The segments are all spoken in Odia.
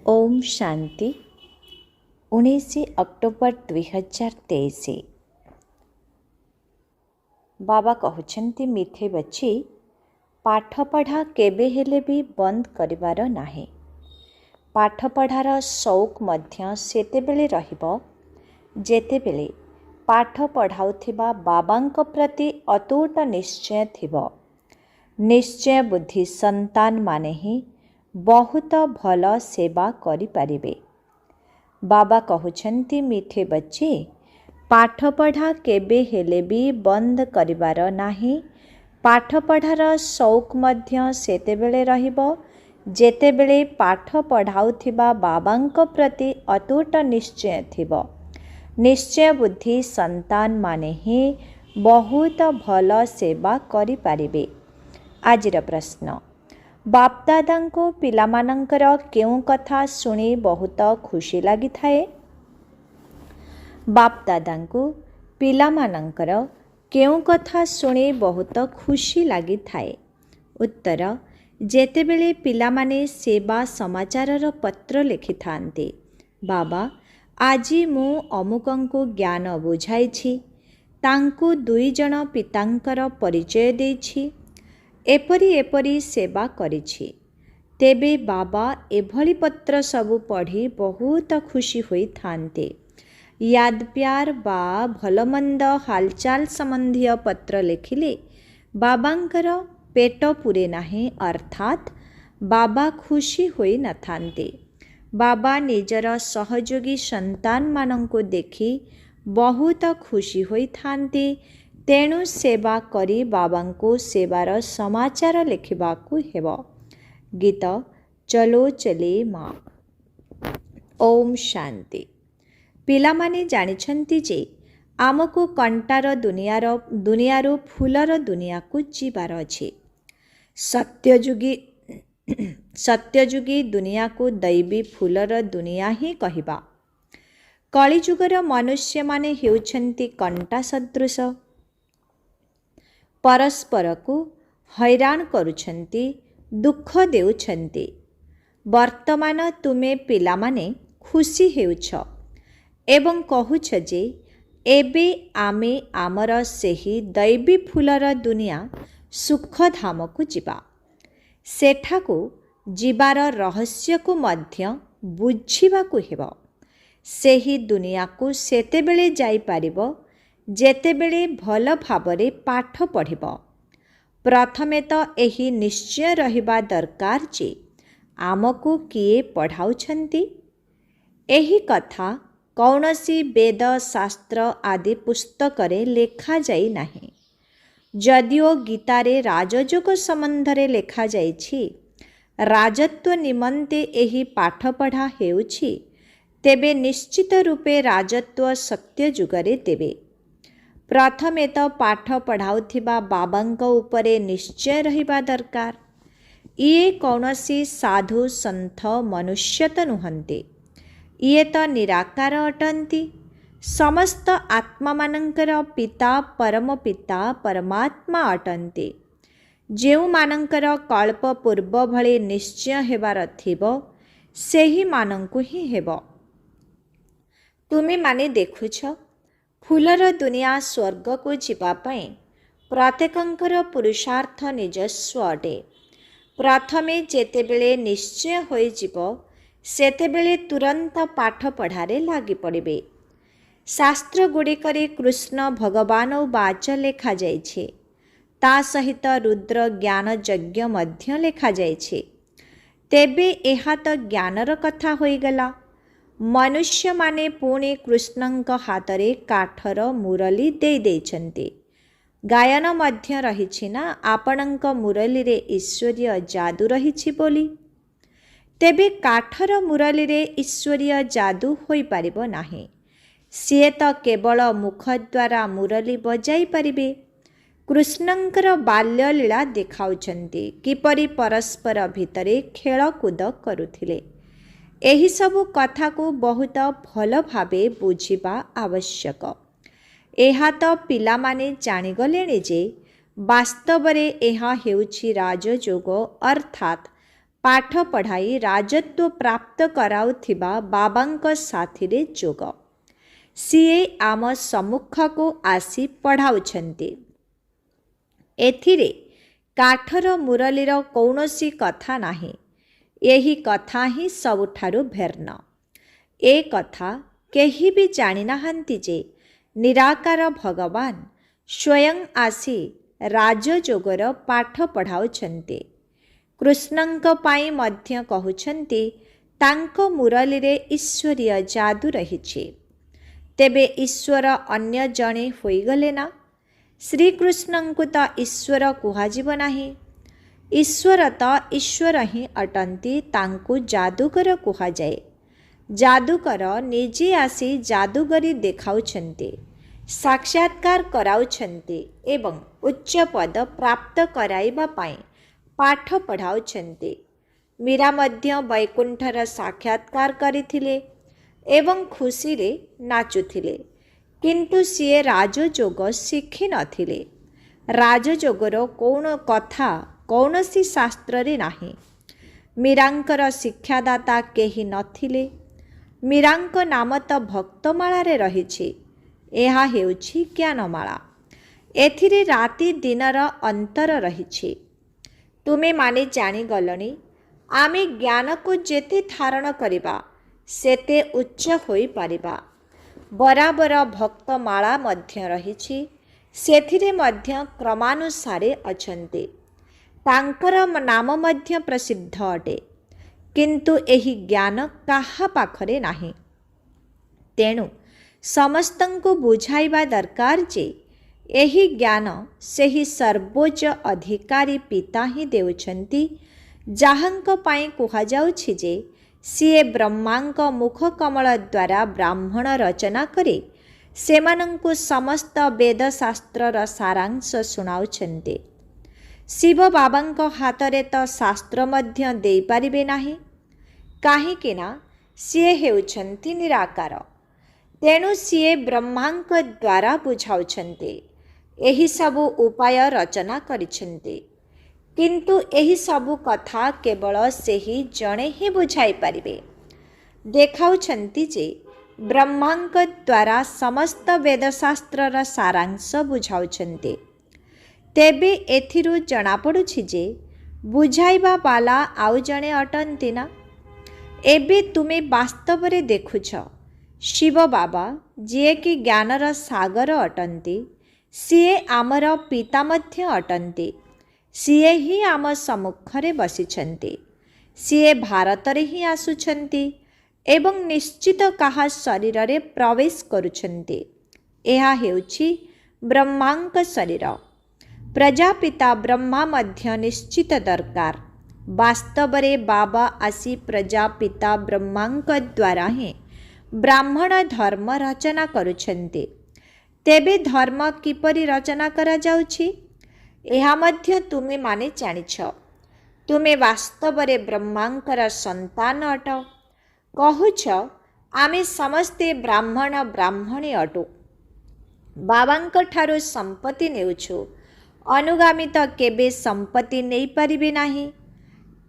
ओम शांति 19 अक्टोबर 2023। बाबा कहते मिठे बच्ची पाठ पढ़ा केबे हेले भी बंद करिवार नाही। पाठ पढ़ार शौक मध्य सेतेबेले रहिबो जेतेबेले पाठ पढ़ाउथिबा बाबांक प्रति अतूट निश्चय थिबो। निश्चय बुद्धि संतान माने ही बहुत भल सेवा करि पारिबे। बाबा कहउछन्ति मिठे बच्चे पाठ पढ़ा केबे हेले भी बंद करिवार नाही। पाठ पढ़ार शौक मध्य सेतेबेले रहिबो जेतेबेले पाठ पढ़ाउथिबा बाबांक प्रति अतूट निश्चय थिबो। निश्चय बुद्धि संतान माने ही बहुत भल सेवा करि पारिबे। आजिर प्रश्न, बापदादा को पिलामानंकर केउं कथा शुणी बहुत खुशी लगी थाए? बापदादा को पिलामानंकर केउं कथा शुणी बहुत खुशी लगी थाए? उत्तर, जेतेबेले पिलामाने सेवा समाचारर पत्र लिखि थांते, बाबा आजी मु अमुकंकु ज्ञान बुझाइछि, तांकु दुई जन पितांकर परिचय देछि, एपरी एपरी सेवा करिछि। तेबे बाबा एभली पत्र सबु पढ़ी बहुत खुशी होई थांते। याद प्यार बा भलमंद हालचाल संबंधी पत्र लिखिले बाबांकर पेट पुरे नाही, अर्थात बाबा खुशी होई न थांते। बाबा निजर सहयोगी संतान मानंको देखि बहुत खुशी होई थांते। तेणु सेवा करी बाबांको सेवार समाचार लिखिबाकु हेबो। गीत चलो चले माँ। ओम शांति। पिलामाने जानिछन्ति जे आमको कंटार दुनियारो फूलर दुनिया को जीवार अछि। सत्ययुगी दुनिया को दैवी फूलर दुनिया ही कहिबा। कलिजुगर मनुष्य माने हेउछन्ति कंटा सदृश, परस्पर को हैरान करुछन्ति, दुख देउछन्ति। वर्तमान तुमे पिलामाने खुशी हेउछ एवं कहुछ जे एबे आमे आमर सेही दैवी फूलर दुनिया सुखधाम को जिबा। सेठाको जिबार रहस्य को मध्य बुझिबाकु हेबो। सेही दुनिया को सेतेबेले जाई पारिबो जेतेबेले भल भावरे पाठ पढ़िब। प्रथमे तो एही निश्चय रहिबा दरकार जे आमको किए पढ़ाउछन्ति। एही कथा कौनसी वेद शास्त्र आदि पुस्तकरे लेखा जाई नाही। जदिओ गीतारे राजयोग संबंधरे लेखा जाइछि, राजत्व निमंते एही पाठ पढ़ा हेउछि, तेबे निश्चित रूपे राजत्व सत्य जुगरे देबे। प्रथमे तो पाठ पढ़ाउथिबा बाबांक उपरे निश्चय रहिबा दरकार। इए कौनसी साधु संथ मनुष्य तो नुहंते, इए तो निराकार अटंती। समस्त आत्मा मानंकर पिता परम पिता परमात्मा अटंते। जेउ मानंकर कल्प पूर्व भले निश्चय हेबार थिबो, सेही मानंकु ही हेबो। तुमे माने देखुछ, फूलर दुनिया स्वर्ग को जीवापाई प्रत्येकंकर पुरुषार्थ निजस्व अटे। प्रथमे जेतेबेले निश्चय होई जीवो, सेतेबेले तुरंत पाठ पढ़ारे लागी पड़िबे। शास्त्र गुड़िकरे कृष्ण भगवान वाच लेखा जाइछे, ता सहित रुद्र ज्ञान यज्ञ मध्य लेखा जाइछे। तेबे एहा तो ज्ञानर कथा होई गला। मनुष्य माने पुणे कृष्णंक हातरे काठर मुरली दे देइछन्ते। गायन मध्य रहिछि ना आपणंक मुरली रे ईश्वरीय जादू रहिछि बोली। तेबे काठर मुरली रे ईश्वरीय जादू होई पारिबो नाही। सिए तो केवल मुख द्वारा मुरली बजाई पारिबे। कृष्णंकर बाल्य लीला देखाउछन्ति, किपरि परस्पर भितरे खेलकूद करुथिले। एही सबु कथा को बहुत भल भावे बुझिबा आवश्यक। एहा तो पिला माने जानिगलेणे जे वास्तव रे एहा हेउछि राजयोग, अर्थात ପାଠ ପଢ଼ାଇ ରାଜତ୍ୱ ପ୍ରାପ୍ତ କରାଉଥିବା ବାବାଙ୍କ ସାଥିରେ ଯୋଗ। ସିଏ ଆମ ସମ୍ମୁଖକୁ ଆସି ପଢ଼ାଉଛନ୍ତି। ଏଥିରେ କାଠର ମୁରଲିର କୌଣସି କଥା ନାହିଁ। ଏହି କଥା ହିଁ ସବୁଠାରୁ ଭିନ୍ନ। ଏ କଥା କେହି ବି ଜାଣିନାହାନ୍ତି ଯେ ନିରାକାର ଭଗବାନ ସ୍ୱୟଂ ଆସି ରାଜଯୋଗର ପାଠ ପଢ଼ାଉଛନ୍ତି। କୃଷ୍ଣଙ୍କ ପାଇଁ ମଧ୍ୟ କହୁଛନ୍ତି ତାଙ୍କ ମୁରଲିରେ ଈଶ୍ୱରୀୟ ଯାଦୁ ରହିଛି। ତେବେ ଈଶ୍ୱର ଅନ୍ୟ ଜଣେ ହୋଇଗଲେ ନା? ଶ୍ରୀକୃଷ୍ଣଙ୍କୁ ତ ଈଶ୍ୱର କୁହାଯିବ ନାହିଁ। ଈଶ୍ୱର ତ ଈଶ୍ୱର ହିଁ ଅଟନ୍ତି, ତାଙ୍କୁ ଯାଦୁକର କୁହାଯାଏ। ଯାଦୁକର ନିଜେ ଆସି ଯାଦୁଗରୀ ଦେଖାଉଛନ୍ତି, ସାକ୍ଷାତକାର କରାଉଛନ୍ତି ଏବଂ ଉଚ୍ଚ ପଦ ପ୍ରାପ୍ତ କରାଇବା ପାଇଁ ପାଠ ପଢ଼ାଉଛନ୍ତି। ମୀରା ମଧ୍ୟ ବୈକୁଣ୍ଠର ସାକ୍ଷାତକାର କରିଥିଲେ ଏବଂ ଖୁସିରେ ନାଚୁଥିଲେ, କିନ୍ତୁ ସିଏ ରାଜଯୋଗ ଶିଖିନଥିଲେ। ରାଜଯୋଗର କୌଣ କଥା କୌଣସି ଶାସ୍ତ୍ରରେ ନାହିଁ। ମୀରାଙ୍କର ଶିକ୍ଷାଦାତା କେହି ନଥିଲେ। ମୀରାଙ୍କ ନାମ ତ ଭକ୍ତମାଳାରେ ରହିଛି। ଏହା ହେଉଛି ଜ୍ଞାନମାଳା। ଏଥିରେ ରାତି ଦିନର ଅନ୍ତର ରହିଛି। ତୁମେମାନେ ଜାଣିଗଲଣି, ଆମେ ଜ୍ଞାନକୁ ଯେତେ ଧାରଣ କରିବା ସେତେ ଉଚ୍ଚ ହୋଇପାରିବା। ବରାବର ଭକ୍ତମାଳା ମଧ୍ୟ ରହିଛି, ସେଥିରେ ମଧ୍ୟ କ୍ରମାନୁସାରେ ଅଛନ୍ତି। ତାଙ୍କର ନାମ ମଧ୍ୟ ପ୍ରସିଦ୍ଧ ଅଟେ, କିନ୍ତୁ ଏହି ଜ୍ଞାନ କାହା ପାଖରେ ନାହିଁ। ତେଣୁ ସମସ୍ତଙ୍କୁ ବୁଝାଇବା ଦରକାର ଯେ ଏହି ଜ୍ଞାନ ସେହି ସର୍ବୋଚ୍ଚ ଅଧିକାରୀ ପିତା ହିଁ ଦେଉଛନ୍ତି, ଯାହାଙ୍କ ପାଇଁ କୁହାଯାଉଛି ଯେ ସିଏ ବ୍ରହ୍ମାଙ୍କ ମୁଖକମଳ ଦ୍ୱାରା ବ୍ରାହ୍ମଣ ରଚନା କରି ସେମାନଙ୍କୁ ସମସ୍ତ ବେଦଶାସ୍ତ୍ରର ସାରାଂଶ ଶୁଣାଉଛନ୍ତି। ଶିବ ବାବାଙ୍କ ହାତରେ ତ ଶାସ୍ତ୍ର ମଧ୍ୟ ଦେଇପାରିବେ ନାହିଁ, କାହିଁକି ନା ସିଏ ହେଉଛନ୍ତି ନିରାକାର। ତେଣୁ ସିଏ ବ୍ରହ୍ମାଙ୍କ ଦ୍ୱାରା ବୁଝାଉଛନ୍ତି। ଏହିସବୁ ଉପାୟ ରଚନା କରିଛନ୍ତି, କିନ୍ତୁ ଏହିସବୁ କଥା କେବଳ ସେହି ଜଣେ ହିଁ ବୁଝାଇ ପାରିବେ। ଦେଖାଉଛନ୍ତି ଯେ ବ୍ରହ୍ମାଙ୍କ ଦ୍ୱାରା ସମସ୍ତ ବେଦଶାସ୍ତ୍ରର ସାରାଂଶ ବୁଝାଉଛନ୍ତି। ତେବେ ଏଥିରୁ ଜଣାପଡ଼ୁଛି ଯେ ବୁଝାଇବା ବାଲା ଆଉ ଜଣେ ଅଟନ୍ତି ନା? ଏବେ ତୁମେ ବାସ୍ତବରେ ଦେଖୁଛ, ଶିବ ବାବା ଯିଏକି ଜ୍ଞାନର ସାଗର ଅଟନ୍ତି, ସିଏ ଆମର ପିତା ମଧ୍ୟ ଅଟନ୍ତି। ସିଏ ହିଁ ଆମ ସମ୍ମୁଖରେ ବସିଛନ୍ତି। ସିଏ ଭାରତରେ ହିଁ ଆସୁଛନ୍ତି ଏବଂ ନିଶ୍ଚିତ କାହା ଶରୀରରେ ପ୍ରବେଶ କରୁଛନ୍ତି। ଏହା ହେଉଛି ବ୍ରହ୍ମାଙ୍କ ଶରୀର। ପ୍ରଜାପିତା ବ୍ରହ୍ମା ମଧ୍ୟ ନିଶ୍ଚିତ ଦରକାର। ବାସ୍ତବରେ ବାବା ଆସି ପ୍ରଜାପିତା ବ୍ରହ୍ମାଙ୍କ ଦ୍ୱାରା ହିଁ ବ୍ରାହ୍ମଣ ଧର୍ମ ରଚନା କରୁଛନ୍ତି। ତେବେ ଧର୍ମ କିପରି ରଚନା କରାଯାଉଛି, ଏହା ମଧ୍ୟ ତୁମେମାନେ ଜାଣିଛ। ତୁମେ ବାସ୍ତବରେ ବ୍ରହ୍ମାଙ୍କର ସନ୍ତାନ ଅଟ। କହୁଛ ଆମେ ସମସ୍ତେ ବ୍ରାହ୍ମଣ ବ୍ରାହ୍ମଣୀ ଅଟୁ। ବାବାଙ୍କ ଠାରୁ ସମ୍ପତ୍ତି ନେଉଛୁ। ଅନୁଗାମୀ ତ କେବେ ସମ୍ପତ୍ତି ନେଇପାରିବେ ନାହିଁ।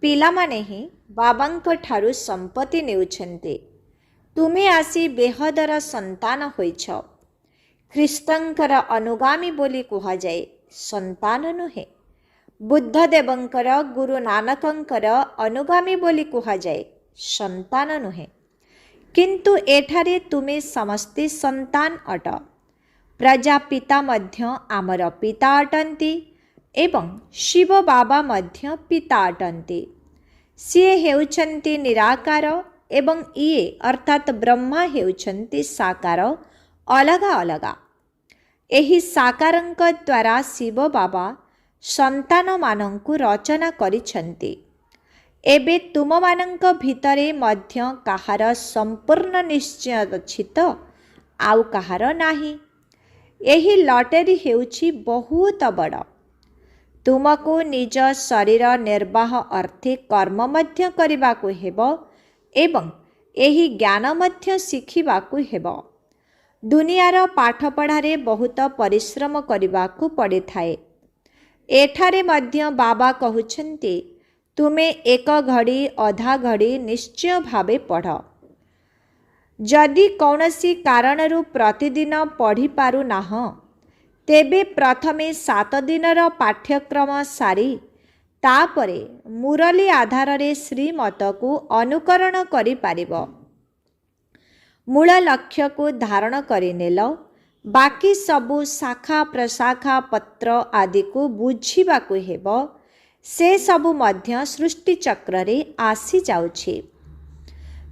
ପିଲାମାନେ ହିଁ ବାବାଙ୍କ ଠାରୁ ସମ୍ପତ୍ତି ନେଉଛନ୍ତି। ତୁମେ ଆସି ବେହଦର ସନ୍ତାନ ହୋଇଛ। ଖ୍ରୀଷ୍ଟଙ୍କର ଅନୁଗାମୀ ବୋଲି କୁହାଯାଏ, ସନ୍ତାନ ନୁହେଁ। ବୁଦ୍ଧଦେବଙ୍କର, ଗୁରୁ ନାନକଙ୍କର ଅନୁଗାମୀ ବୋଲି କୁହାଯାଏ, ସନ୍ତାନ ନୁହେଁ। କିନ୍ତୁ ଏଠାରେ ତୁମେ ସମସ୍ତେ ସନ୍ତାନ ଅଟ। ପ୍ରଜାପିତା ମଧ୍ୟ ଆମର ପିତା ଅଟନ୍ତି ଏବଂ ଶିବ ବାବା ମଧ୍ୟ ପିତା ଅଟନ୍ତି। ସିଏ ହେଉଛନ୍ତି ନିରାକାର ଏବଂ ଇଏ ଅର୍ଥାତ୍ ବ୍ରହ୍ମା ହେଉଛନ୍ତି ସାକାର, ଅଲଗା ଅଲଗା। ଏହି ସାକାରଙ୍କ ଦ୍ୱାରା ଶିବ ବାବା ସନ୍ତାନମାନଙ୍କୁ ରଚନା କରିଛନ୍ତି। ଏବେ ତୁମମାନଙ୍କ ଭିତରେ ମଧ୍ୟ କାହାର ସମ୍ପୂର୍ଣ୍ଣ ନିଶ୍ଚୟ ଅଛି ତ ଆଉ କାହାର ନାହିଁ। ଏହି ଲଟେରୀ ହେଉଛି ବହୁତ ବଡ଼। ତୁମକୁ ନିଜ ଶରୀର ନିର୍ବାହ ଅର୍ଥେ କର୍ମ ମଧ୍ୟ କରିବାକୁ ହେବ ଏବଂ ଏହି ଜ୍ଞାନ ମଧ୍ୟ ଶିଖିବାକୁ ହେବ। ଦୁନିଆର ପାଠପଢ଼ାରେ ବହୁତ ପରିଶ୍ରମ କରିବାକୁ ପଡ଼ିଥାଏ। ଏଠାରେ ମଧ୍ୟ ବାବା କହୁଛନ୍ତି ତୁମେ ଏକ ଘଡ଼ି ଅଧା ଘଡ଼ି ନିଶ୍ଚୟ ଭାବେ ପଢ଼। ଯଦି କୌଣସି କାରଣରୁ ପ୍ରତିଦିନ ପଢ଼ିପାରୁନାହଁ, ତେବେ ପ୍ରଥମେ 7 ଦିନର ପାଠ୍ୟକ୍ରମ ସାରି ତାପରେ ମୁରଲୀ ଆଧାରରେ ଶ୍ରୀମତକୁ ଅନୁକରଣ କରିପାରିବ। ମୂଳ ଲକ୍ଷ୍ୟକୁ ଧାରଣ କରିନେଲ, ବାକି ସବୁ ଶାଖା ପ୍ରଶାଖା ପତ୍ର ଆଦିକୁ ବୁଝିବାକୁ ହେବ। ସେ ସବୁ ମଧ୍ୟ ସୃଷ୍ଟିଚକ୍ରରେ ଆସିଯାଉଛି।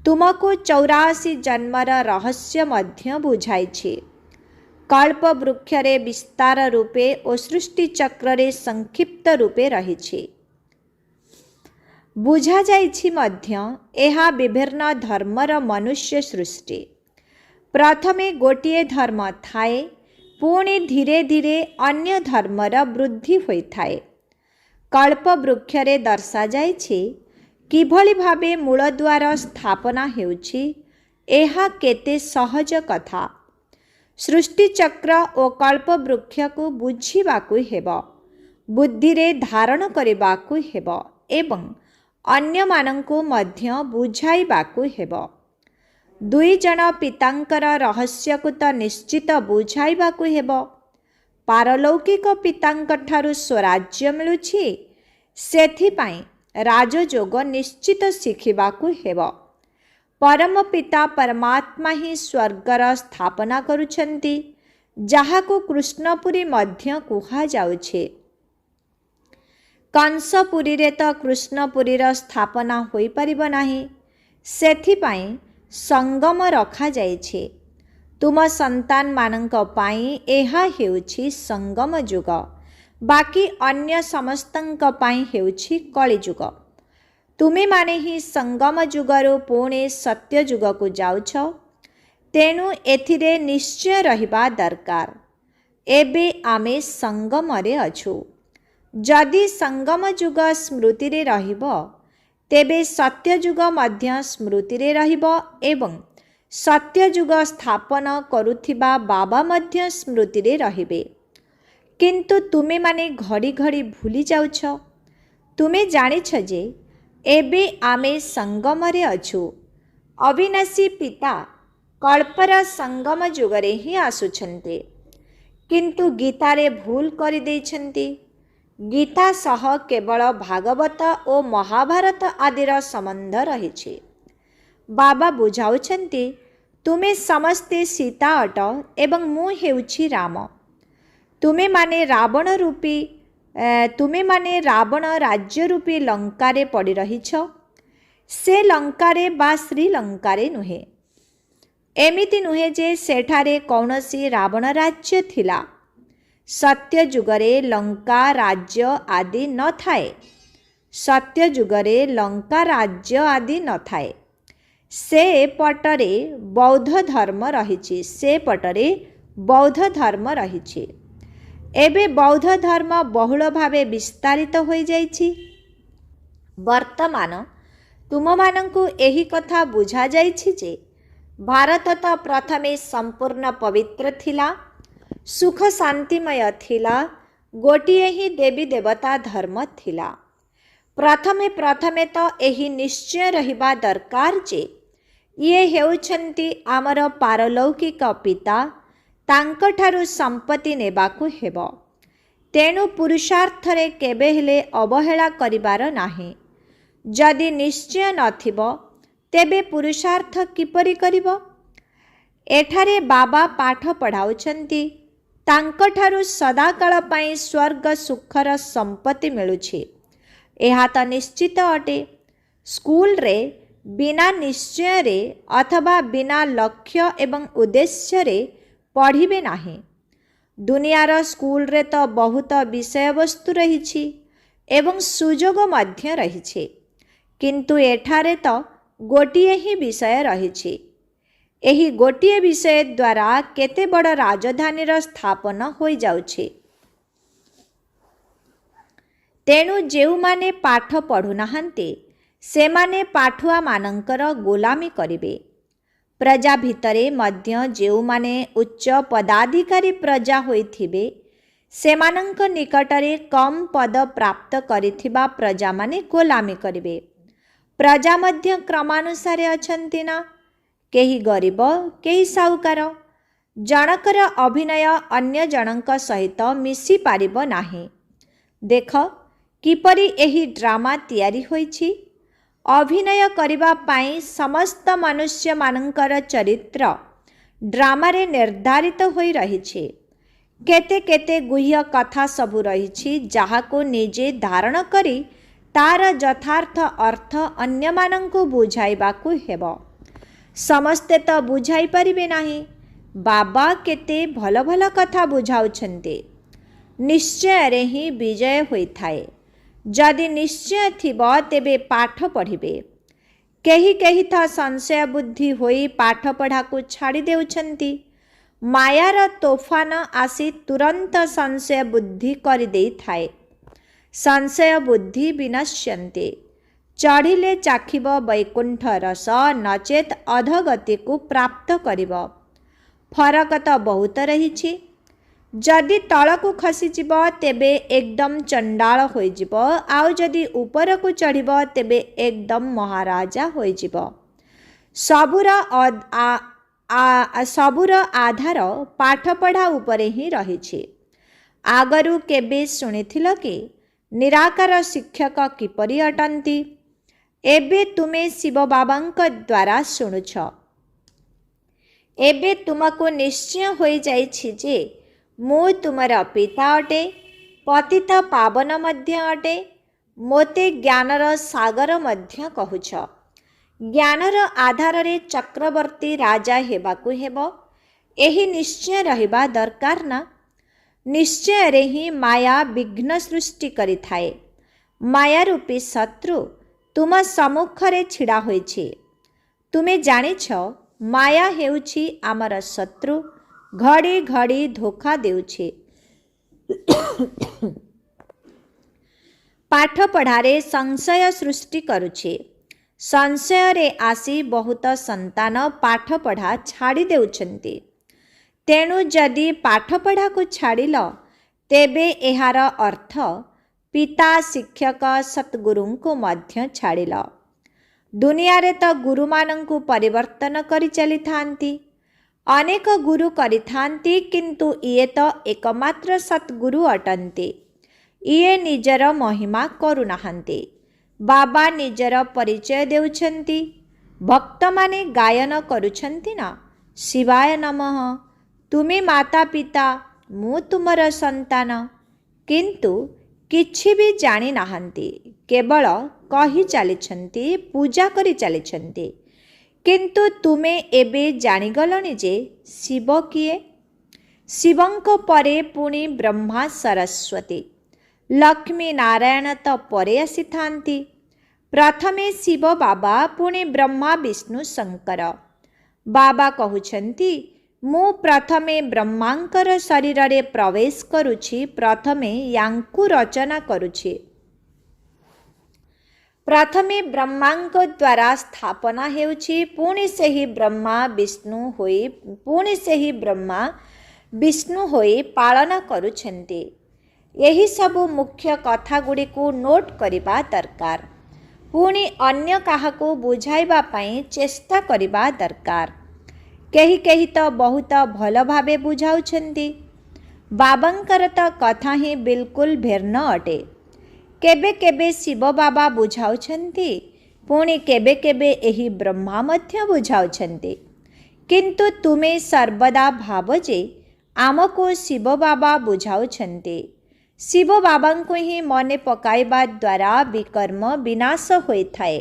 ତୁମକୁ 84 ଜନ୍ମର ରହସ୍ୟ ମଧ୍ୟ ବୁଝାଇଛି। କଳ୍ପବୃକ୍ଷରେ ବିସ୍ତାର ରୂପେ ଓ ସୃଷ୍ଟିଚକ୍ରରେ ସଂକ୍ଷିପ୍ତ ରୂପେ ରହିଛି। ବୁଝାଯାଇଛି ମଧ୍ୟ ଏହା ବିଭିନ୍ନ ଧର୍ମର ମନୁଷ୍ୟ ସୃଷ୍ଟି। ପ୍ରଥମେ ଗୋଟିଏ ଧର୍ମ ଥାଏ, ପୁଣି ଧୀରେ ଧୀରେ ଅନ୍ୟ ଧର୍ମର ବୃଦ୍ଧି ହୋଇଥାଏ। କଳ୍ପବୃକ୍ଷରେ ଦର୍ଶାଯାଇଛି କିଭଳି ଭାବେ ମୂଳଦୁଆର ସ୍ଥାପନା ହେଉଛି। ଏହା କେତେ ସହଜ କଥା। ସୃଷ୍ଟିଚକ୍ର ଓ କଳ୍ପବୃକ୍ଷକୁ ବୁଝିବାକୁ ହେବ, ବୁଦ୍ଧିରେ ଧାରଣ କରିବାକୁ ହେବ ଏବଂ ଅନ୍ୟମାନଙ୍କୁ ମଧ୍ୟ ବୁଝାଇବାକୁ ହେବ। ଦୁଇ ଜଣ ପିତାଙ୍କର ରହସ୍ୟକୁ ତ ନିଶ୍ଚିତ ବୁଝାଇବାକୁ ହେବ। ପାରଲୌକିକ ପିତାଙ୍କଠାରୁ ସ୍ୱରାଜ୍ୟ ମିଳୁଛି, ସେଥିପାଇଁ ରାଜଯୋଗ ନିଶ୍ଚିତ ଶିଖିବାକୁ ହେବ। ପରମ ପିତା ପରମାତ୍ମା ହିଁ ସ୍ୱର୍ଗର ସ୍ଥାପନା କରୁଛନ୍ତି, ଯାହାକୁ କୃଷ୍ଣପୁରୀ ମଧ୍ୟ କୁହାଯାଉଛି। କଂସପୁରୀରେ ତ କୃଷ୍ଣପୁରୀର ସ୍ଥାପନା ହୋଇପାରିବ ନାହିଁ, ସେଥିପାଇଁ ସଙ୍ଗମ ରଖାଯାଇଛି। ତୁମ ସନ୍ତାନମାନଙ୍କ ପାଇଁ ଏହା ହେଉଛି ସଙ୍ଗମ ଯୁଗ, ବାକି ଅନ୍ୟ ସମସ୍ତଙ୍କ ପାଇଁ ହେଉଛି କଳିଯୁଗ। ତୁମେମାନେ ହିଁ ସଙ୍ଗମ ଯୁଗରୁ ପୁଣି ସତ୍ୟ ଯୁଗକୁ ଯାଉଛ, ତେଣୁ ଏଥିରେ ନିଶ୍ଚୟ ରହିବା ଦରକାର। ଏବେ ଆମେ ସଙ୍ଗମରେ ଅଛୁ। ଯଦି ସଙ୍ଗମ ଯୁଗ ସ୍ମୃତିରେ ରହିବ, ତେବେ ସତ୍ୟଯୁଗ ମଧ୍ୟ ସ୍ମୃତିରେ ରହିବ ଏବଂ ସତ୍ୟଯୁଗ ସ୍ଥାପନ କରୁଥିବା ବାବା ମଧ୍ୟ ସ୍ମୃତିରେ ରହିବେ। କିନ୍ତୁ ତୁମେମାନେ ଘଡ଼ି ଘଡ଼ି ଭୁଲି ଯାଉଛ। ତୁମେ ଜାଣିଛ ଯେ ଏବେ ଆମେ ସଙ୍ଗମରେ ଅଛୁ। ଅବିନାଶୀ ପିତା କଳ୍ପର ସଙ୍ଗମ ଯୁଗରେ ହିଁ ଆସୁଛନ୍ତି, କିନ୍ତୁ ଗୀତାରେ ଭୁଲ କରିଦେଇଛନ୍ତି। ଗୀତା ସହ କେବଳ ଭାଗବତ ଓ ମହାଭାରତ ଆଦିର ସମ୍ବନ୍ଧ ରହିଛି। ବାବା ବୁଝାଉଛନ୍ତି, ତୁମେ ସମସ୍ତେ ସୀତା ଅଟ ଏବଂ ମୁଁ ହେଉଛି ରାମ। ତୁମେମାନେ ରାବଣ ରାଜ୍ୟ ରୂପୀ ଲଙ୍କାରେ ପଡ଼ି ରହିଛ। ସେ ଲଙ୍କାରେ ବା ଶ୍ରୀଲଙ୍କାରେ ନୁହେଁ। ଏମିତି ନୁହେଁ ଯେ ସେଠାରେ କୌଣସି ରାବଣ ରାଜ୍ୟ ଥିଲା। ସତ୍ୟ ଯୁଗରେ ଲଙ୍କା ରାଜ୍ୟ ଆଦି ନଥାଏ। ସତ୍ୟ ଯୁଗରେ ଲଙ୍କା ରାଜ୍ୟ ଆଦି ନଥାଏ। ସେ ପଟରେ ବୌଦ୍ଧ ଧର୍ମ ରହିଛି। ଏବେ ବୌଦ୍ଧ ଧର୍ମ ବହୁଳ ଭାବେ ବିସ୍ତାରିତ ହୋଇଯାଇଛି। ବର୍ତ୍ତମାନ ତୁମମାନଙ୍କୁ ଏହି କଥା ବୁଝାଯାଇଛି ଯେ ଭାରତ ତ ପ୍ରଥମେ ସମ୍ପୂର୍ଣ୍ଣ ପବିତ୍ର ଥିଲା, ସୁଖ ଶାନ୍ତିମୟ ଥିଲା। ଗୋଟିଏ ହିଁ ଦେବୀ ଦେବତା ଧର୍ମ ଥିଲା। ପ୍ରଥମେ ତ ଏହି ନିଶ୍ଚୟ ରହିବା ଦରକାର ଯେ ଇଏ ହେଉଛନ୍ତି ଆମର ପାରଲୌକିକ ପିତା। ତାଙ୍କଠାରୁ ସମ୍ପତ୍ତି ନେବାକୁ ହେବ। ତେଣୁ ପୁରୁଷାର୍ଥରେ କେବେ ହେଲେ ଅବହେଳା କରିବାର ନାହିଁ। ଯଦି ନିଶ୍ଚୟ ନଥିବ, ତେବେ ପୁରୁଷାର୍ଥ କିପରି କରିବ? ଏଠାରେ ବାବା ପାଠ ପଢ଼ାଉଛନ୍ତି। ତାଙ୍କଠାରୁ ସଦାକାଳ ପାଇଁ ସ୍ୱର୍ଗ ସୁଖର ସମ୍ପତ୍ତି ମିଳୁଛି। ଏହା ତ ନିଶ୍ଚିତ ଅଟେ। ସ୍କୁଲରେ ବିନା ନିଶ୍ଚୟରେ ଅଥବା ବିନା ଲକ୍ଷ୍ୟ ଏବଂ ଉଦ୍ଦେଶ୍ୟରେ ପଢ଼ିବେ ନାହିଁ। ଦୁନିଆର ସ୍କୁଲରେ ତ ବହୁତ ବିଷୟବସ୍ତୁ ରହିଛି ଏବଂ ସୁଯୋଗ ମଧ୍ୟ ରହିଛି, କିନ୍ତୁ ଏଠାରେ ତ ଗୋଟିଏ ହିଁ ବିଷୟ ରହିଛି। ଏହି ଗୋଟିଏ ବିଷୟ ଦ୍ୱାରା କେତେ ବଡ଼ ରାଜଧାନୀର ସ୍ଥାପନ ହୋଇଯାଉଛି। ତେଣୁ ଯେଉଁମାନେ ପାଠ ପଢ଼ୁନାହାନ୍ତି, ସେମାନେ ପାଠୁଆମାନଙ୍କର ଗୋଲାମୀ କରିବେ। ପ୍ରଜା ଭିତରେ ମଧ୍ୟ ଯେଉଁମାନେ ଉଚ୍ଚ ପଦାଧିକାରୀ ପ୍ରଜା ହୋଇଥିବେ, ସେମାନଙ୍କ ନିକଟରେ କମ୍ ପଦ ପ୍ରାପ୍ତ କରିଥିବା ପ୍ରଜାମାନେ ଗୋଲାମୀ କରିବେ। ପ୍ରଜା ମଧ୍ୟ କ୍ରମାନୁସାରେ ଅଛନ୍ତି ନା? କେହି ଗରିବ, କେହି ସାହୁକାର। ଜଣକର ଅଭିନୟ ଅନ୍ୟ ଜଣଙ୍କ ସହିତ ମିଶିପାରିବ ନାହିଁ। ଦେଖ କିପରି ଏହି ଡ୍ରାମା ତିଆରି ହୋଇଛି। ଅଭିନୟ କରିବା ପାଇଁ ସମସ୍ତ ମନୁଷ୍ୟମାନଙ୍କର ଚରିତ୍ର ଡ୍ରାମାରେ ନିର୍ଦ୍ଧାରିତ ହୋଇ ରହିଛି। କେତେ କେତେ ଗୁହ୍ୟ କଥା ସବୁ ରହିଛି, ଯାହାକୁ ନିଜେ ଧାରଣ କରି ତାର ଯଥାର୍ଥ ଅର୍ଥ ଅନ୍ୟମାନଙ୍କୁ ବୁଝାଇବାକୁ ହେବ। ସମସ୍ତେ ତ ବୁଝାଇ ପାରିବେ ନାହିଁ। ବାବା କେତେ ଭଲ ଭଲ କଥା ବୁଝାଉଛନ୍ତି। ନିଶ୍ଚୟରେ ହିଁ ବିଜୟ ହୋଇଥାଏ। ଯଦି ନିଶ୍ଚୟ ଥିବ ତେବେ ପାଠ ପଢ଼ିବେ। କେହି କେହି ତ ସଂଶୟ ବୁଦ୍ଧି ହୋଇ ପାଠପଢ଼ାକୁ ଛାଡ଼ି ଦେଉଛନ୍ତି। ମାୟାର ତୋଫାନ ଆସି ତୁରନ୍ତ ସଂଶୟ ବୁଦ୍ଧି କରିଦେଇଥାଏ। ସଂଶୟ ବୁଦ୍ଧି ବିନଶ୍ୟନ୍ତେ। ଚଢ଼ିଲେ ଚାଖିବ ବୈକୁଣ୍ଠ ରସ, ନଚେତ୍ ଅଧଗତିକୁ ପ୍ରାପ୍ତ କରିବ। ଫରକ ତ ବହୁତ ରହିଛି। ଯଦି ତଳକୁ ଖସିଯିବ ତେବେ ଏକଦମ ଚଣ୍ଡାଳ ହୋଇଯିବ, ଆଉ ଯଦି ଉପରକୁ ଚଢ଼ିବ ତେବେ ଏକଦମ ମହାରାଜା ହୋଇଯିବ। ସବୁର ଆଧାର ପାଠପଢ଼ା ଉପରେ ହିଁ ରହିଛି। ଆଗରୁ କେବେ ଶୁଣିଥିଲ କି ନିରାକାର ଶିକ୍ଷକ କିପରି ଅଟନ୍ତି? ଏବେ ତୁମେ ଶିବ ବାବାଙ୍କ ଦ୍ୱାରା ଶୁଣୁଛ। ଏବେ ତୁମକୁ ନିଶ୍ଚୟ ହୋଇଯାଇଛି ଯେ ମୁଁ ତୁମର ପିତା ଅଟେ, ପତିତ ପାବନ ମଧ୍ୟ ଅଟେ। ମୋତେ ଜ୍ଞାନର ସାଗର ମଧ୍ୟ କହୁଛ। ଜ୍ଞାନର ଆଧାରରେ ଚକ୍ରବର୍ତ୍ତୀ ରାଜା ହେବାକୁ ହେବ, ଏହି ନିଶ୍ଚୟ ରହିବା ଦରକାର ନା? ନିଶ୍ଚୟରେ ହିଁ ମାୟା ବିଘ୍ନ ସୃଷ୍ଟି କରିଥାଏ। ମାୟା ରୂପୀ ଶତ୍ରୁ ତୁମ ସମ୍ମୁଖରେ ଛିଡ଼ା ହୋଇଛି। ତୁମେ ଜାଣିଛ ମାୟା ହେଉଛି ଆମର ଶତ୍ରୁ। ଘଡ଼ି ଘଡ଼ି ଧୋକା ଦେଉଛି। ପାଠପଢ଼ାରେ ସଂଶୟ ସୃଷ୍ଟି କରୁଛି। ସଂଶୟରେ ଆସି ବହୁତ ସନ୍ତାନ ପାଠପଢ଼ା ଛାଡ଼ି ଦେଉଛନ୍ତି। ତେଣୁ ଯଦି ପାଠପଢ଼ାକୁ ଛାଡ଼ିଲ ତେବେ ଏହାର ଅର୍ଥ ପିତା, ଶିକ୍ଷକ, ସଦ୍ଗୁରୁଙ୍କୁ ମଧ୍ୟ ଛାଡ଼ିଲ। ଦୁନିଆରେ ତ ଗୁରୁମାନଙ୍କୁ ପରିବର୍ତ୍ତନ କରି ଚାଲିଥାନ୍ତି। ଅନେକ ଗୁରୁ କରିଥାନ୍ତି, କିନ୍ତୁ ଇଏ ତ ଏକମାତ୍ର ସଦ୍ଗୁରୁ ଅଟନ୍ତି। ଇଏ ନିଜର ମହିମା କରୁନାହାନ୍ତି। ବାବା ନିଜର ପରିଚୟ ଦେଉଛନ୍ତି। ଭକ୍ତମାନେ ଗାୟନ କରୁଛନ୍ତି ନା, ଶିବାୟ ନମଃ, ତୁମେ ମାତା ପିତା, ମୁଁ ତୁମର ସନ୍ତାନ। କିନ୍ତୁ କିଛି ବି ଜାଣିନାହାନ୍ତି। କେବଳ କହି ଚାଲିଛନ୍ତି, ପୂଜା କରି ଚାଲିଛନ୍ତି। କିନ୍ତୁ ତୁମେ ଏବେ ଜାଣିଗଲଣି ଯେ ଶିବ କିଏ? ଶିବଙ୍କ ପରେ ପୁଣି ବ୍ରହ୍ମା, ସରସ୍ୱତୀ, ଲକ୍ଷ୍ମୀ, ନାରାୟଣ ତ ପରେ ଆସିଥାନ୍ତି। ପ୍ରଥମେ ଶିବ ବାବା, ପୁଣି ବ୍ରହ୍ମା, ବିଷ୍ଣୁ, ଶଙ୍କର। ବାବା କହୁଛନ୍ତି ମୁଁ ପ୍ରଥମେ ବ୍ରହ୍ମାଙ୍କର ଶରୀରରେ ପ୍ରବେଶ କରୁଛି, ପ୍ରଥମେ ୟାଙ୍କୁ ରଚନା କରୁଛି। ପ୍ରଥମେ ବ୍ରହ୍ମାଙ୍କ ଦ୍ୱାରା ସ୍ଥାପନା ହେଉଛି, ପୁଣି ସେହି ବ୍ରହ୍ମା ବିଷ୍ଣୁ ହୋଇ ପାଳନ କରୁଛନ୍ତି। ଏହିସବୁ ମୁଖ୍ୟ କଥାଗୁଡ଼ିକୁ ନୋଟ୍ କରିବା ଦରକାର। ପୁଣି ଅନ୍ୟ କାହାକୁ ବୁଝାଇବା ପାଇଁ ଚେଷ୍ଟା କରିବା ଦରକାର। କେହି କେହି ତ ବହୁତ ଭଲ ଭାବେ ବୁଝାଉଛନ୍ତି। ବାବାଙ୍କର ତ କଥା ହିଁ ବିଲକୁଲ ଭିନ୍ନ ଅଟେ। କେବେ କେବେ ଶିବ ବାବା ବୁଝାଉଛନ୍ତି, ପୁଣି କେବେ କେବେ ଏହି ବ୍ରହ୍ମା ମଧ୍ୟ ବୁଝାଉଛନ୍ତି। କିନ୍ତୁ ତୁମେ ସର୍ବଦା ଭାବ ଯେ ଆମକୁ ଶିବ ବାବା ବୁଝାଉଛନ୍ତି। ଶିବ ବାବାଙ୍କୁ ହିଁ ମନେ ପକାଇବା ଦ୍ୱାରା ବିକର୍ମ ବିନାଶ ହୋଇଥାଏ।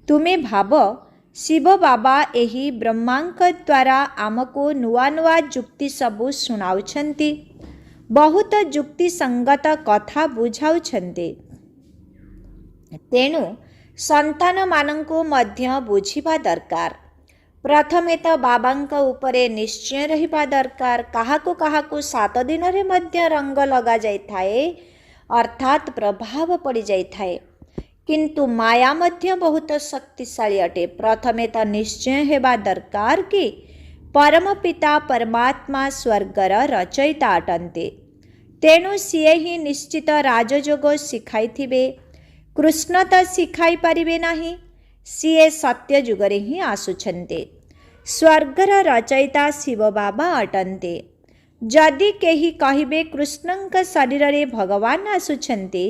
ତୁମେ ଭାବ ଶିବ ବାବା ଏହି ବ୍ରହ୍ମାଙ୍କ ଦ୍ୱାରା ଆମକୁ ନୂଆ ନୂଆ ଯୁକ୍ତି ସବୁ ଶୁଣାଉଛନ୍ତି, ବହୁତ ଯୁକ୍ତିସଙ୍ଗତ କଥା ବୁଝାଉଛନ୍ତି। ତେଣୁ ସନ୍ତାନମାନଙ୍କୁ ମଧ୍ୟ ବୁଝିବା ଦରକାର। ପ୍ରଥମେ ତ ବାବାଙ୍କ ଉପରେ ନିଶ୍ଚୟ ରହିବା ଦରକାର। କାହାକୁ କାହାକୁ 7 ଦିନରେ ମଧ୍ୟ ରଙ୍ଗ ଲଗାଯାଇଥାଏ, ଅର୍ଥାତ୍ ପ୍ରଭାବ ପଡ଼ିଯାଇଥାଏ। କିନ୍ତୁ ମାୟା ମଧ୍ୟ ବହୁତ ଶକ୍ତିଶାଳୀ ଅଟେ। ପ୍ରଥମେ ତ ନିଶ୍ଚୟ ହେବା ଦରକାର କି ପରମ ପିତା ପରମାତ୍ମା ସ୍ୱର୍ଗର ରଚୟିତା ଅଟନ୍ତି। तेणु सीए ही निश्चित राजयोग शिखाई। कृष्ण तो शिखाई पारिबे नाही। सीए सत्य जुगरे ही आसुछन्ते। स्वर्गर रचयिता शिव बाबा अटन्ते। जदि केही कहिबे कृष्णଙ୍କ शरीर भगवान आसुछन्ते,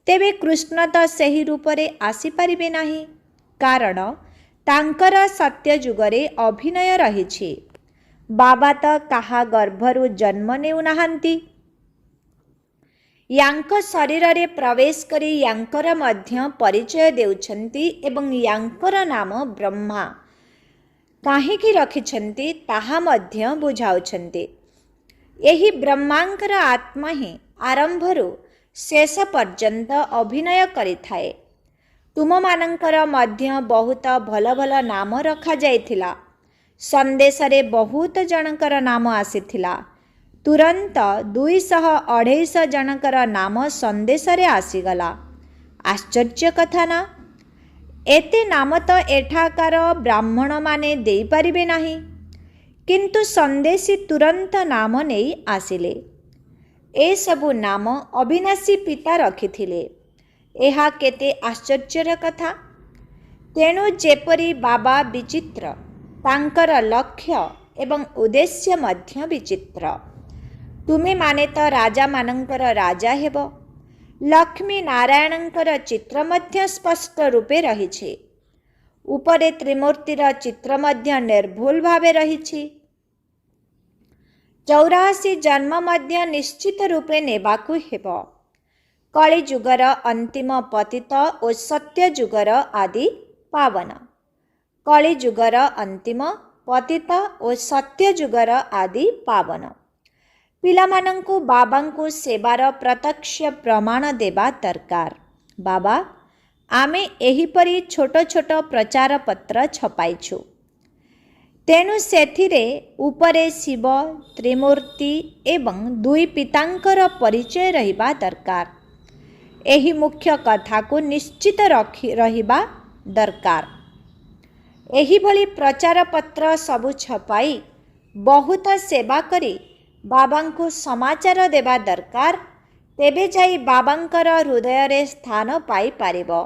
तेबे कृष्ण तो सही रूपरे आसीपारिबे नाही, कारण तांकर सत्य जुगरे अभिनय रहिछि। बाबा तो काहा गर्भरु जन्म नेउ नाहांती। यांक शरीर रे प्रवेश करी यांकर मध्य परिचय देउछन्ती एवं यांकर नाम ब्रह्मा काहेकि रखिछन्ती ताहा मध्य बुझाउछन्ती। एही ब्रह्मांकर आत्मा ही आरंभरु शेष पर्यंत अभिनय करिथाए। तुम मानंकर मध्य बहुत भल भल नाम रखा जाइथिला। संदेश रे बहुत जनकर नाम आसीथिला। तुरंत 200-250 जनकर नाम संदेश रे आसीगला। आश्चर्य कथा ना। एते नाम तो एठाकार ब्राह्मण माने देई पारिबे नाही, किंतु संदेशी तुरंत नाम नेई आसिले। ए सबु नाम अविनाशी पिता रखिथिले। एहा केते आश्चर्यर कथा। तेणु जेपरी बाबा विचित्र, तांकर लक्ष्य एवं उद्देश्य मध्य विचित्र। तुमे माने तो राजा मानंकर राजा हेब। लक्ष्मी नारायणंकर चित्र मध्य स्पष्ट रूपे रहिछि। उपरे त्रिमूर्तिर चित्र मध्य निर्भुल भावे रहिछि। 84 जन्म मध्य निश्चित रूपे नेबाकु हेब। कलि जुगर अंतिम पतित और सत्य जुगर आदि पावन। कलि जुगर अंतिम पतित और सत्य जुगर आदि पावन। पिलामानंकु बाबांकु सेवार प्रत्यक्ष प्रमाण देवा दरकार। बाबा आमे एहिपरि छोट छोट प्रचार पत्र छपाइछु। तेणु सेथिरे उपरे शिव त्रिमूर्ति एवं दुई पितांकर परिचय रहिबा दरकार। एही मुख्य कथा को निश्चित रहिबा दरकार। एही भली प्रचार पत्र सबु छपाई बहुत सेवा करी बाबांकु समाचार देवा दरकार। तेबे जाई बाबांकर हृदय रे स्थान पाई पारिबो।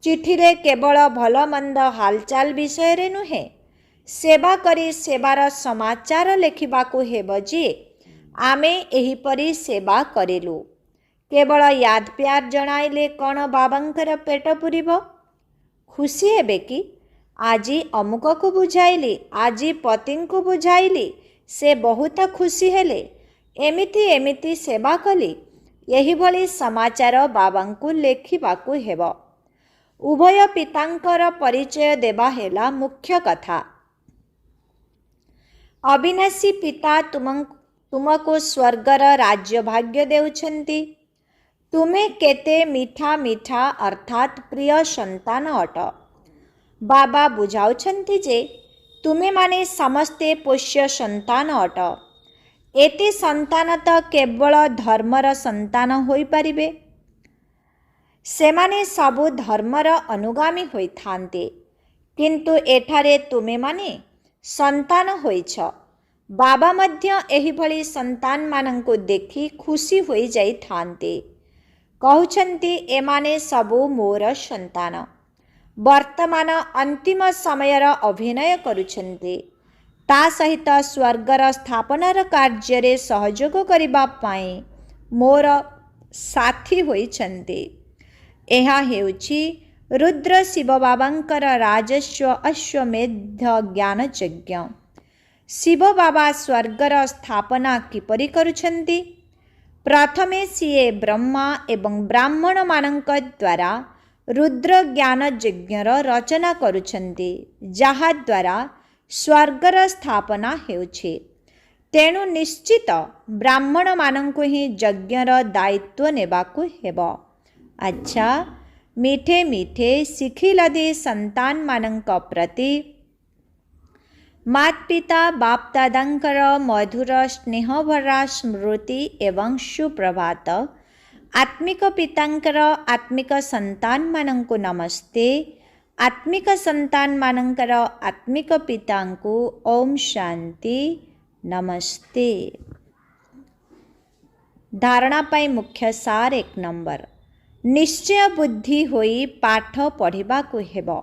चिठी रे केवल भल मंद हालचाल विषय रे नुहे, सेवा करी सेवार समाचार लेखिबाकु हेबो जे आमे एहिपरि सेवा करिलु। केवल याद प्यार जणाइले कौन बाबांकर पेट पुरिबो? खुशी हेबे कि आजी अमुक को बुझाइली, आजी पति को बुझाइली, से बहुत खुशी हेले, एमिति एमिति सेवा कली। यही भली समाचार बाबांकु लेखिबाकु हेबो। उभय पितांकर परिचय देवा हेला मुख्य कथा। अविनाशी पिता तुमको स्वर्गर राज्य भाग्य देउछन्ति। तुमे केते मीठा मीठा अर्थात प्रिय संतान अट। बाबा बुझाउछन्ति जे तुमे माने समस्ते पोष्य संतान अट। एते संतान तो केवल धर्मर संतान होई पारिबे। सेमाने सबु धर्मर अनुगामी होई थान्ते, किंतु एठारे तुमे माने संतान होइछ। बाबा मध्य एही भली संतान मानंको देखि खुशी होई जाई थान्ते। कहउछन्ति एमाने सबु मोर संतान। वर्तमान अंतिम समयर अभिनय करुछन्ति। ता सहित स्वर्गर स्थापनार कार्य रे सहयोग करिबा पाई मोर साथी होइछन्ति। एहा हेउछि रुद्र शिव बाबांकर राजस्व अश्वमेध ज्ञान यज्ञ। शिव बाबा स्वर्गर स्थापना किपरि करुछन्ति? प्रथमे सीए ब्रह्मा एवं ब्राह्मण मानंक द्वारा रुद्र ज्ञान यज्ञर रचना करुछन्ति, जहा द्वारा स्वर्गर स्थापना हेउछि। तेणु निश्चित ब्राह्मण मानंकु ही यज्ञर दायित्व नेबाकु हेबो। अच्छा, मीठे मीठे शिखिलदे संतान मानंक प्रति मात पिता बाप दादांकर मधुर स्नेहभरा स्मृति एवं सुप्रभात। आत्मिक पितांकर आत्मिक संतान मानंकु नमस्ते। आत्मिक संतान मानंकर आत्मिक पितांकु ओम शांति नमस्ते। धारणा पाई मुख्य सार 1 नंबर निश्चय बुद्धि होई पाठ पढ़िबा को हेबो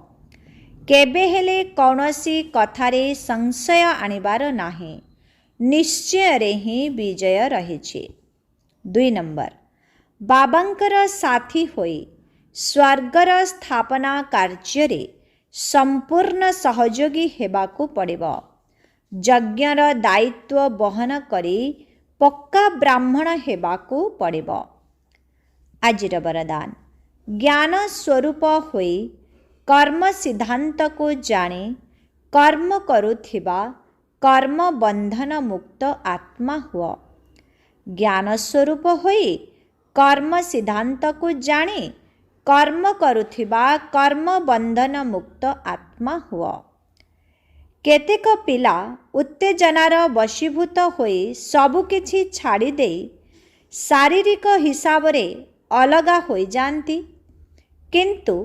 केबे हेले कौनसी कथारे संशय आनिबार नाही निश्चय रे ही विजय रहिछि 2 नंबर बाबांकर साथी होई स्वर्गर स्थापना कार्य रे संपूर्ण सहयोगी हेबाकू पड़िबो यज्ञर दायित्व बहन करी पक्का ब्राह्मण हेबाकू पड़िबो आजिर वरदान ज्ञान स्वरूप होई कर्म सिद्धांत को जानी कर्म करुथिबा कर्म बंधन मुक्त आत्मा हुआ ज्ञान स्वरूप होई कर्म सिद्धांत को जानी कर्म करुथिबा कर्म बंधन मुक्त आत्मा हुआ केतेक पिला उत्तेजनार वशीभूत होई सबुकिछि छाड़ी देई शारीरिक हिसाब रे अलगा होई जानती किंतु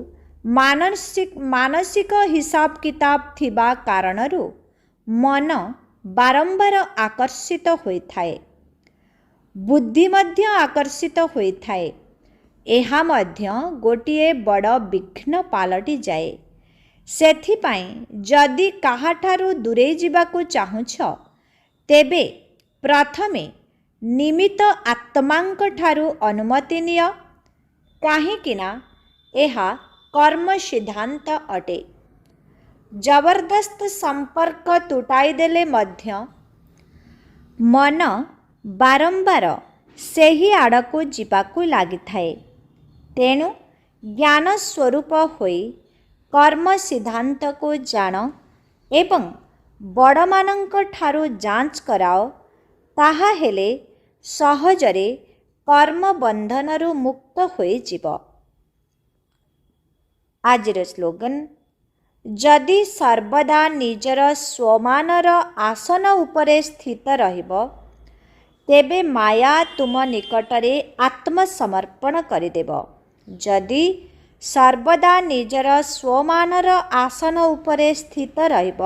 मानसिक हिसाब किताब थिबा कारणरू मन बारंबार आकर्षित होइथाए बुद्धि मध्य आकर्षित होइथाए एहा मध्य गोटिए बड़ विघ्न पालटी जाए सेथिपाई जदि काहाठारू दूरे जिबाकू चाहुछ तेबे प्रथमे निमित्त आत्मांक ठारू अनुमति निय काहेकिना एहा कर्म सिद्धांत अटे जबरदस्त संपर्क तुटाई देले मध्य मन बारंबार सेही आड़कू जिबाकू लागिथाए तेणु ज्ञान स्वरूप होई कर्म सिद्धांत को जान एवं बड़मानंक ठारू जांच कराओ ताहा हेले सहजरे कर्म बंधनरू मुक्त होई जीव आजिर स्लोगन जदि सर्वदा निजर स्वमानर आसन उपरे स्थित रहिबो तेबे माया तुम निकटरे आत्मसमर्पण करिदेब जदि सर्वदा निजर स्वमानर आसन उपरे स्थित रहिब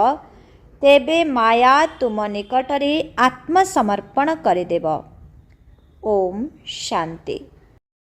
तेबे माया तुम निकटरे आत्मसमर्पण करिदेब ओम शांति।